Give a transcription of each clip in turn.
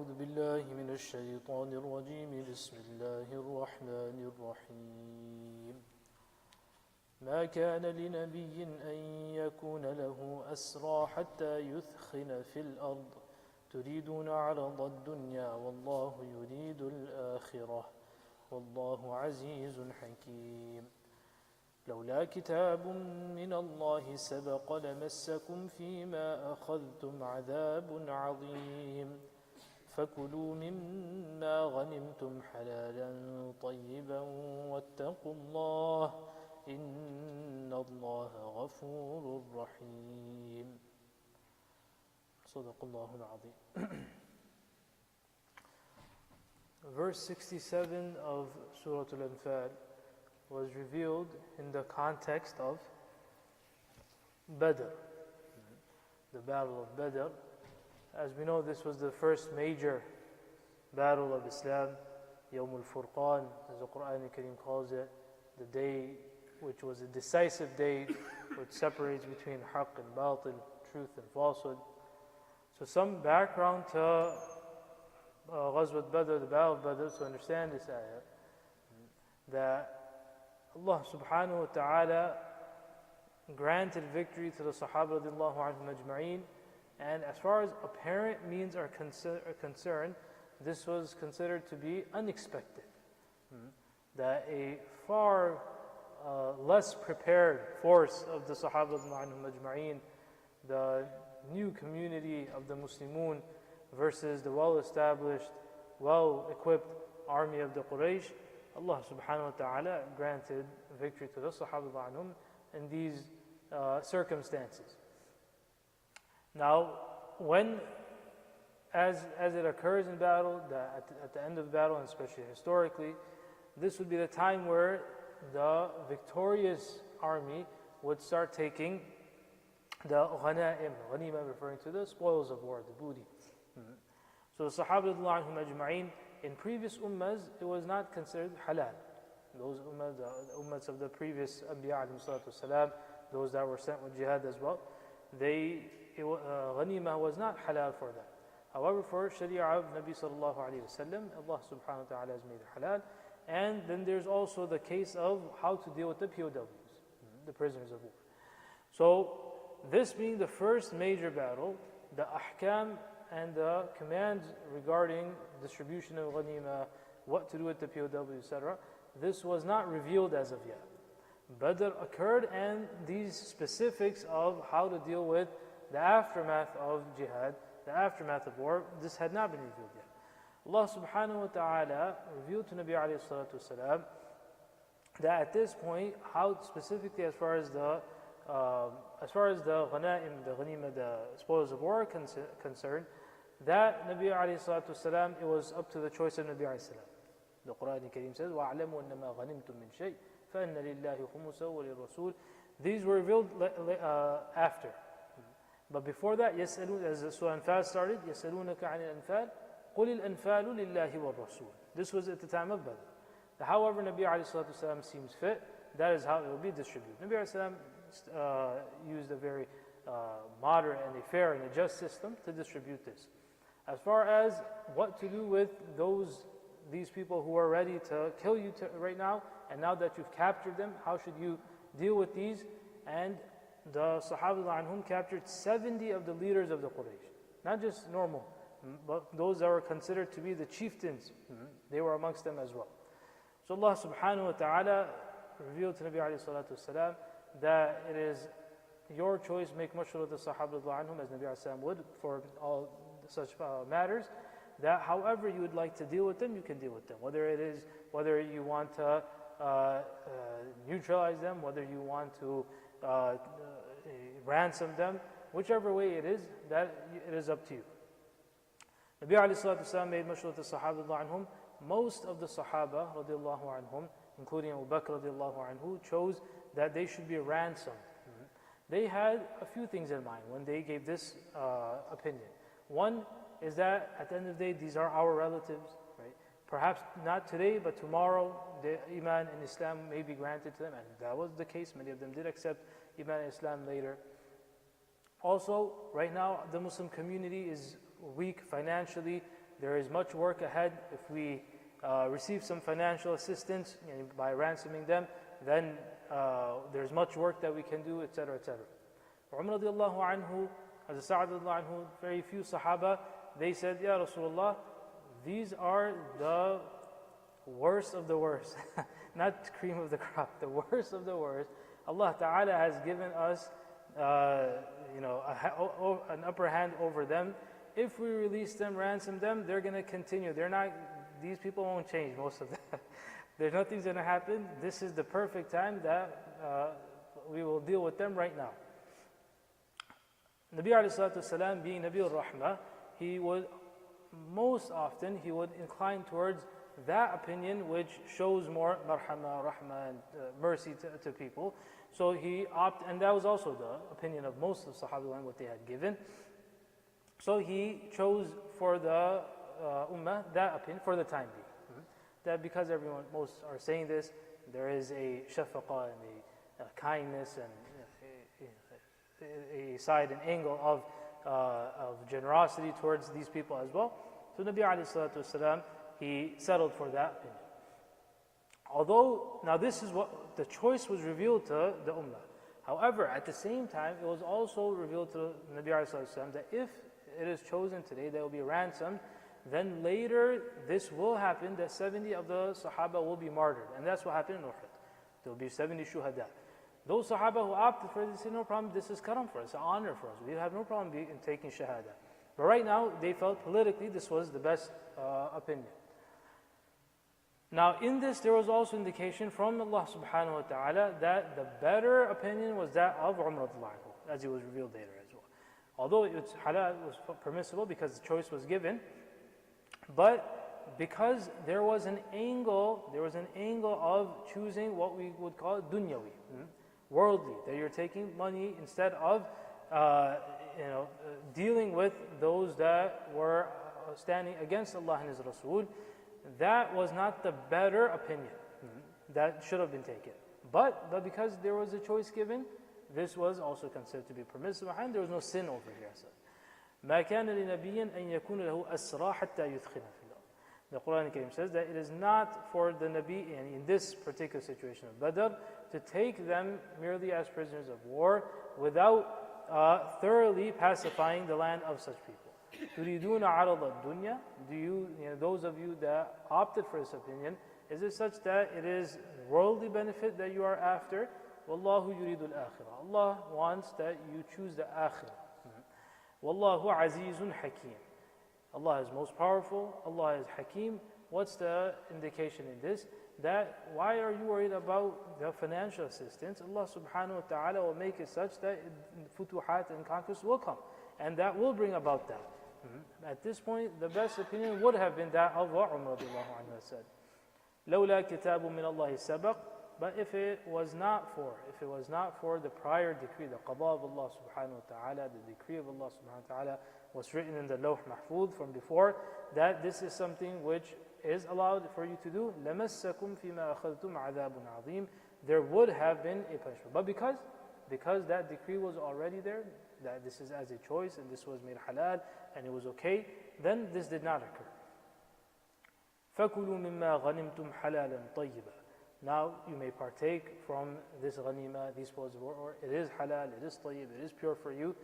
أعوذ بالله من الشيطان الرجيم بسم الله الرحمن الرحيم ما كان لنبي أن يكون له أسرى حتى يثخن في الأرض تريدون عرض الدنيا والله يريد الآخرة والله عزيز حكيم لولا كتاب من الله سبق لمسكم فيما أخذتم عذاب عظيم فكلوا مما غنمتم حلالا طيبا واتقوا الله إن الله غفور رحيم صدق الله العظيم. Verse 67 of Surah Al-Anfal was revealed in the context of Badr, the battle of Badr. As we know, this was the first major battle of Islam, Yawm al-Furqan, as the Quran al-Karim calls it, the day which was a decisive day which separates between haqq and batil, truth and falsehood. So some background to Ghazwat Badr, the battle of Badr, to understand this ayah, that Allah subhanahu wa ta'ala granted victory to the Sahaba radiallahu anhum ajma'een, and as far as apparent means are concerned, this was considered to be unexpected. That a far less prepared force of the Sahaba radiallahu anhum ajma'een, the new community of the Muslimun versus the well-established, well-equipped army of the Quraysh, Allah subhanahu wa ta'ala granted victory to the Sahaba anhum in these circumstances. Now, as it occurs in battle, at the end of battle, and especially historically, this would be the time where the victorious army would start taking the ghanima referring to the spoils of war, the booty. So the Sahaba anhum ajma'een, in previous ummahs, it was not considered halal. Those ummahs, the ummahs of the previous Anbiya alayhi salatu wasalam, those that were sent with jihad as well, ghanimah was not halal for them. However, for Sharia of Nabi sallallahu alayhi wasallam, Allah subhanahu wa ta'ala has made it halal. And then there's also the case of how to deal with the POWs, the prisoners of war. So, this being the first major battle, the ahkam and the commands regarding distribution of ghanima, what to do with the POW, etc., this was not revealed as of yet. Badr occurred, and these specifics of how to deal with the aftermath of jihad, the aftermath of war, this had not been revealed yet. Allah subhanahu wa ta'ala revealed to Nabi alayhi salatu wasalam that at this point, how specifically as far as the ghanaim, the ghanima, the spoils of war concerned, that Nabi alayhi salatu wasalam, it was up to the choice of Nabi alayhi salam. The Quran al-Karim says, وَأَعْلَمُوا أَنَّمَا غَنِمْتُم مِّن شَيْءٍ فَأَنَّ لِلَّهِ خُمُسَهُ وَلِلرَّسُولِ. These were revealed after. But before that, يَسْأَلُونَ, as the Surah Anfal started, يَسْأَلُونَكَ عَنِ الْأَنفَالِ قُلِ الْأَنفَالُ لِلَّهِ وَالرَّسُولِ. This was at the time of Badr. However, Nabi alayhi salatu wasalam seems fit, that is how it will be distributed. Nabi alayhi salam used a very moderate and a fair and a just system to distribute this. As far as what to do with these people who are ready to kill you right now, and now that you've captured them, how should you deal with these? And the Sahaba anhum captured 70 of the leaders of the Quraysh, not just normal, but those that were considered to be the chieftains, they were amongst them as well. So Allah subhanahu wa ta'ala revealed to Nabi alayhi salatu wasalam that it is your choice, make mashwara with the Sahaba anhum, as Nabi alayhi salam would for all such matters, that however you would like to deal with them, you can deal with them. Whether you want to neutralize them, whether you want to ransom them, whichever way it is, that it is up to you. Nabi alayhi salatu wasalam made mashwara with the Sahaba anhum. Most of the Sahaba radiallahu anhum, including Abu Bakr radiallahu anhu, chose that they should be ransomed. They had a few things in mind when they gave this opinion. One is that at the end of the day, these are our relatives, right? Perhaps not today, but tomorrow, the Iman and Islam may be granted to them, and that was the case. Many of them did accept Iman and Islam later. Also, right now, the Muslim community is weak financially. there is much work ahead. If we receive some financial assistance by ransoming them, then there's much work that we can do, etc., etc. Umar radiallahu anhu, as Sa'ad radiallahu anhu, very few Sahaba, they said, Ya Rasulullah, these are the worst of the worst. Not cream of the crop, the worst of the worst. Allah Ta'ala has given us an upper hand over them. If we release them, ransom them, they're going to continue. These people won't change, most of them. There's nothing's going to happen. This is the perfect time that we will deal with them right now. Nabi alayhi salatu wasalam, being Nabi al-Rahmah, he would incline towards that opinion which shows more marhama, rahmah, and mercy to people. So he opted, and that was also the opinion of most of the Sahaba and what they had given. So he chose for the ummah that opinion for the time being. That because most are saying this, there is a shafaqah and a kindness and a side and angle of generosity towards these people as well. So Nabi alayhi salatu wasalam, he settled for that opinion. Although, now this is what the choice was revealed to the ummah. However, at the same time, it was also revealed to Nabi alayhi salatu wasalam that if it is chosen today, they will be ransomed, then later this will happen, that 70 of the Sahaba will be martyred. And that's what happened in Uhud. There will be 70 shuhada. Those Sahaba who opted for this, no problem, this is karam for us, an honor for us. We have no problem in taking shahada. But right now, they felt politically this was the best opinion. Now, in this, there was also indication from Allah subhanahu wa ta'ala that the better opinion was that of Umar, as it was revealed later as well. Although it's halal, it was permissible because the choice was given, but because there was an angle of choosing what we would call dunyawi, worldly, that you're taking money instead of dealing with those that were standing against Allah and His Rasul. That was not the better opinion that should have been taken. But because there was a choice given, this was also considered to be permissible, and there was no sin over here. مَا كَانَ لِنَبِيٍّ أَن يَكُونَ لَهُ أَسْرَى حَتَّى يُثْخِنَ فِي الْأَرْضِ. The Quran Kareem says that it is not for the Nabi, and in this particular situation of Badr, to take them merely as prisoners of war without thoroughly pacifying the land of such people. تُرِيدُونَ عَرَضَ الدُّنْيَا. Do you, those of you that opted for this opinion, is it such that it is worldly benefit that you are after? وَاللَّهُ يُرِيدُ الْآخِرَةِ. Allah wants that you choose the akhirah. وَاللَّهُ عَزِيزٌ حَكِيمٌ. Allah is most powerful, Allah is Hakim. What's the indication in this? That why are you worried about the financial assistance? Allah subhanahu wa ta'ala will make it such that futuhat and conquest will come. And that will bring about that. At this point, the best opinion would have been that of what Umar radiallahu anhu said. لَوْلَا كِتَابٌ مِّنَ اللَّهِ سَبَقْ. But if it was not for the prior decree, the qada of Allah subhanahu wa ta'ala, the decree of Allah subhanahu wa ta'ala was written in the Lawh Mahfuz from before, that this is something which is allowed for you to do, لَمَسَّكُمْ فِي مَا أَخَذْتُمْ عَذَابٌ عَظِيمٌ. There would have been a punishment. But because that decree was already there, that this is as a choice and this was made halal and it was okay, then this did not occur. فَكُلُوا مِمَّا غَنِمْتُمْ حَلَالًا طَيِّبًا. Now you may partake from this ghanima, these spoils of war. It is halal, it is tayyib, it is pure for you.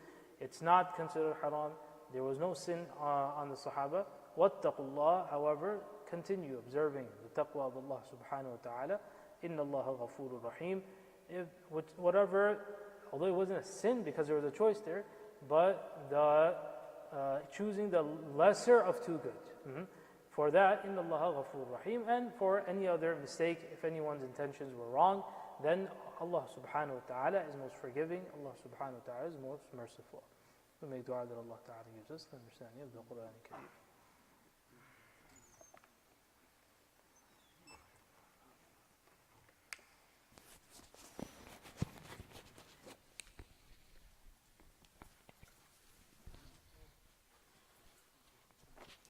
It's not considered haram. There was no sin on the Sahaba. وَاتَّقُوا اللَّهَ. However, continue observing the taqwa of Allah subhanahu wa ta'ala. إِنَّ اللَّهَ غَفُورٌ رَحِيمٌ. Whatever, although it wasn't a sin because there was a choice there, but the choosing the lesser of two goods. For that, إِنَّ اللَّهَ غَفُورٌ رَحِيمٌ. And for any other mistake, if anyone's intentions were wrong, then Allah subhanahu wa ta'ala is most forgiving, Allah subhanahu wa ta'ala is most merciful. We make dua that Allah ta'ala gives us the understanding of the Quran Kareem.